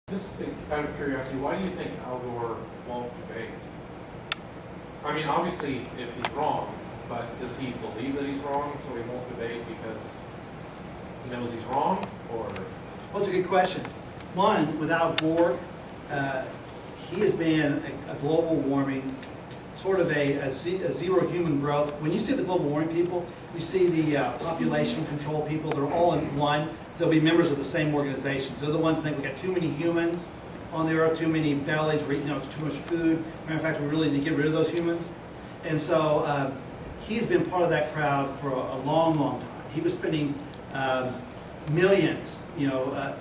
Just out of curiosity, why do you think Al Gore won't debate? I mean, obviously, if he's wrong, but does he believe that he's wrong, so he won't debate because he knows he's wrong, or? Well, it's a good question. One, with Al Gore, he has been a global warming, sort of a zero human growth. When you see the global warming people, you see the population control people, they're all in one. They'll be members of the same organizations. They're the ones that think we got too many humans on the earth, too many bellies, we're eating too much food. Matter of fact, we really need to get rid of those humans. And so he's been part of that crowd for a long, long time. He was spending millions,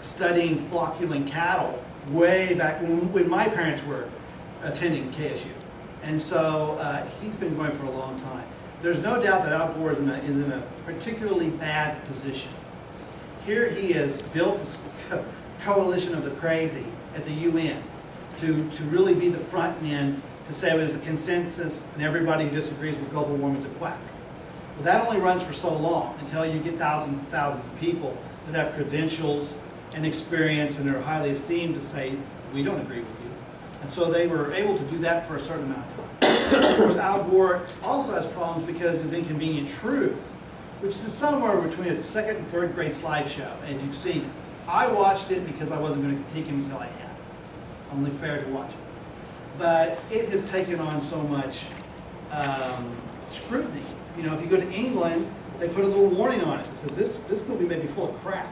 studying flocculent cattle way back when my parents were attending KSU. And so he's been going for a long time. There's no doubt that Al Gore is in a particularly bad position. Here he has built this coalition of the crazy at the UN to really be the front man to say there's a consensus and everybody who disagrees with global warming is a quack. Well, that only runs for so long until you get thousands and thousands of people that have credentials and experience and are highly esteemed to say, we don't agree with you. And so they were able to do that for a certain amount of time. Of course, Al Gore also has problems because his inconvenient truth, which is somewhere between a second and third grade slideshow, and you've seen it. I watched it because I wasn't going to critique him until I had. Only fair to watch it. But it has taken on so much scrutiny. If you go to England, they put a little warning on it that says this movie may be full of crap.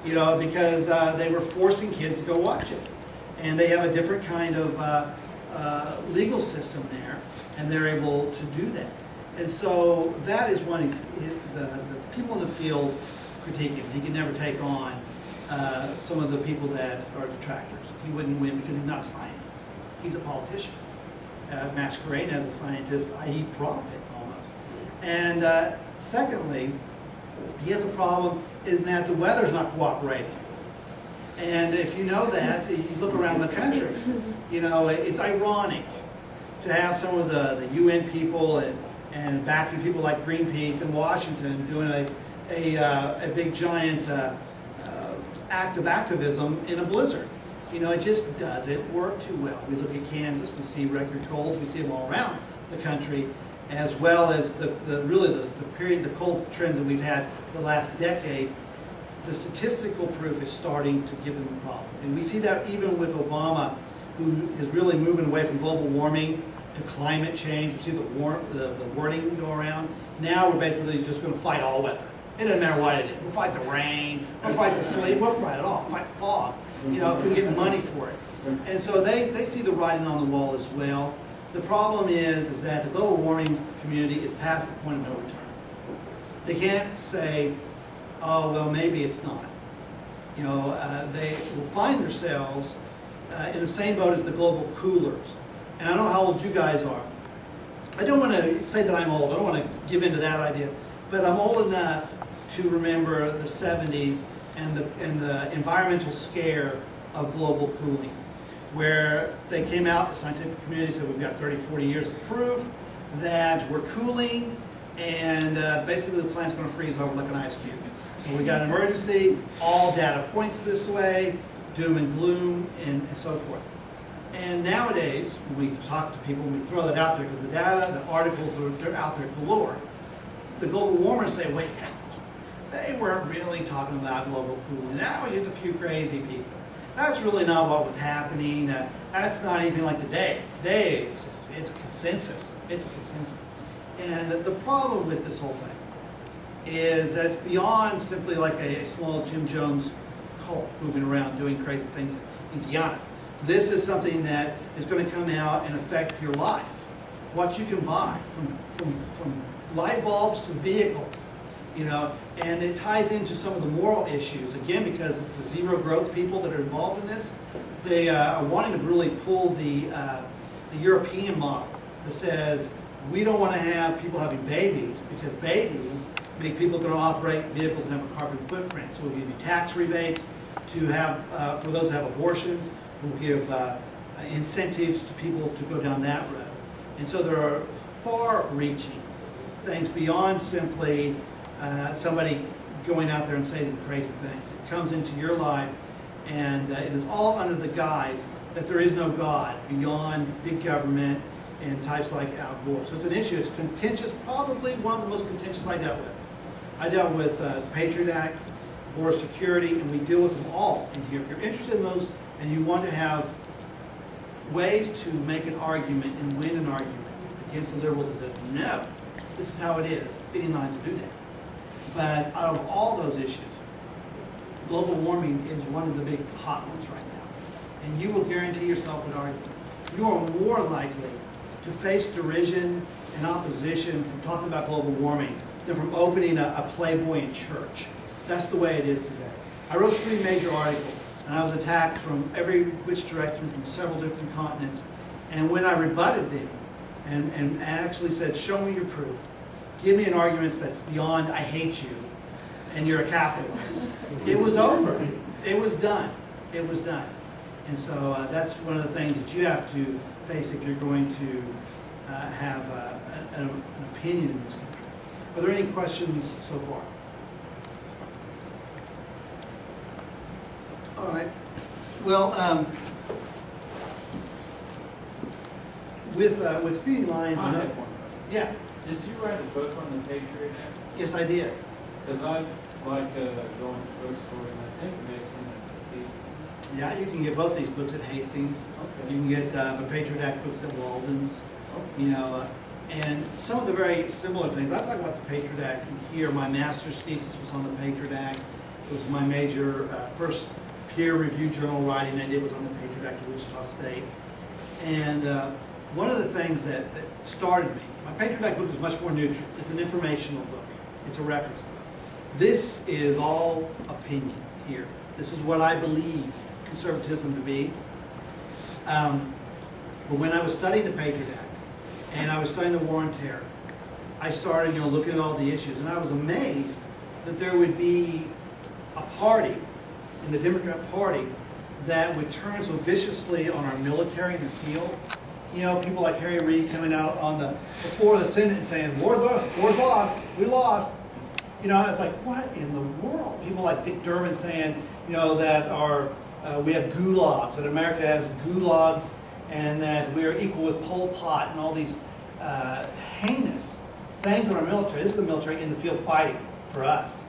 Because they were forcing kids to go watch it. And they have a different kind of legal system there, and they're able to do that. And so that is one, the people in the field critique him. He can never take on some of the people that are detractors. He wouldn't win because he's not a scientist. He's a politician, masquerading as a scientist, i.e. prophet almost. And secondly, he has a problem in that the weather's not cooperating. And if you know that, you look around the country, it's ironic to have some of the UN people and backing people like Greenpeace in Washington doing a big giant act of activism in a blizzard. It just doesn't work too well. We look at Kansas, we see record colds, we see them all around the country, as well as the cold trends that we've had the last decade. The statistical proof is starting to give them a problem. And we see that even with Obama, who is really moving away from global warming to climate change. We see the wording go around. Now we're basically just going to fight all weather. It doesn't matter what it is. We'll fight the rain, we'll fight the sleet, we'll fight it all, fight fog, if we get money for it. And so they see the writing on the wall as well. The problem is that the global warming community is past the point of no return. They can't say, oh, well, maybe it's not. They will find themselves in the same boat as the global coolers. And I don't know how old you guys are. I don't want to say that I'm old. I don't want to give in to that idea. But I'm old enough to remember the 70s and the environmental scare of global cooling, where they came out, the scientific community said we've got 30, 40 years of proof that we're cooling, and basically the planet's going to freeze over like an ice cube. So we got an emergency, all data points this way, doom and gloom, and so forth. And nowadays, when we talk to people, we throw that out there because the data, the articles, they're out there galore. The global warmers say, wait, they weren't really talking about global cooling. That was just a few crazy people. That's really not what was happening. That's not anything like today. Today, it's a consensus. It's a consensus. And the problem with this whole thing is that it's beyond simply like a small Jim Jones cult moving around doing crazy things in Guyana. This is something that is going to come out and affect your life. What you can buy, from light bulbs to vehicles, and it ties into some of the moral issues, again, because it's the zero growth people that are involved in this. They are wanting to really pull the European model that says we don't want to have people having babies because babies make people going to operate vehicles and have a carbon footprint. So we'll give you tax rebates to have for those that have abortions. We'll give incentives to people to go down that road. And so there are far-reaching things beyond simply somebody going out there and saying crazy things. It comes into your life And it is all under the guise that there is no God beyond big government and types like Al Gore. So it's an issue. It's contentious, probably one of the most contentious I dealt with. I dealt with the Patriot Act, border security, and we deal with them all in here. If you're interested in those and you want to have ways to make an argument and win an argument against a liberal that says, no, this is how it is, fitting lines do that. But out of all those issues, global warming is one of the big hot ones right now. And you will guarantee yourself an argument. You are more likely to face derision and opposition from talking about global warming than from opening a Playboy in church. That's the way it is today. I wrote 3 major articles, and I was attacked from every which direction from several different continents. And when I rebutted them and actually said, show me your proof, give me an argument that's beyond I hate you and you're a capitalist, it was over. It was done. It was done. And so that's one of the things that you have to face if you're going to have an opinion in this country. Are there any questions so far? All right. Well, with feeding lions, I have one. yeah, Did you write a book on the Patriot Act? yes, I did. Because I like going to bookstores, and I think maybe some of these. Yeah, you can get both these books at Hastings. Okay. You can get the Patriot Act books at Walden's. Okay. You know, and some of the very similar things. I talk about the Patriot Act here. My master's thesis was on the Patriot Act. It was my major first peer-reviewed journal writing I did was on the Patriot Act at Wichita State. And one of the things that started me, my Patriot Act book is much more neutral. It's an informational book. It's a reference book. This is all opinion here. This is what I believe conservatism to be. But when I was studying the Patriot Act and I was studying the war on terror, I started, looking at all the issues, and I was amazed that there would be a party in the Democrat Party that would turn so viciously on our military in the field. People like Harry Reid coming out on the floor of the Senate and saying, war's lost, we lost. It's like, what in the world? People like Dick Durbin saying, that we have gulags, that America has gulags, and that we are equal with Pol Pot, and all these heinous things on our military. This is the military in the field fighting for us.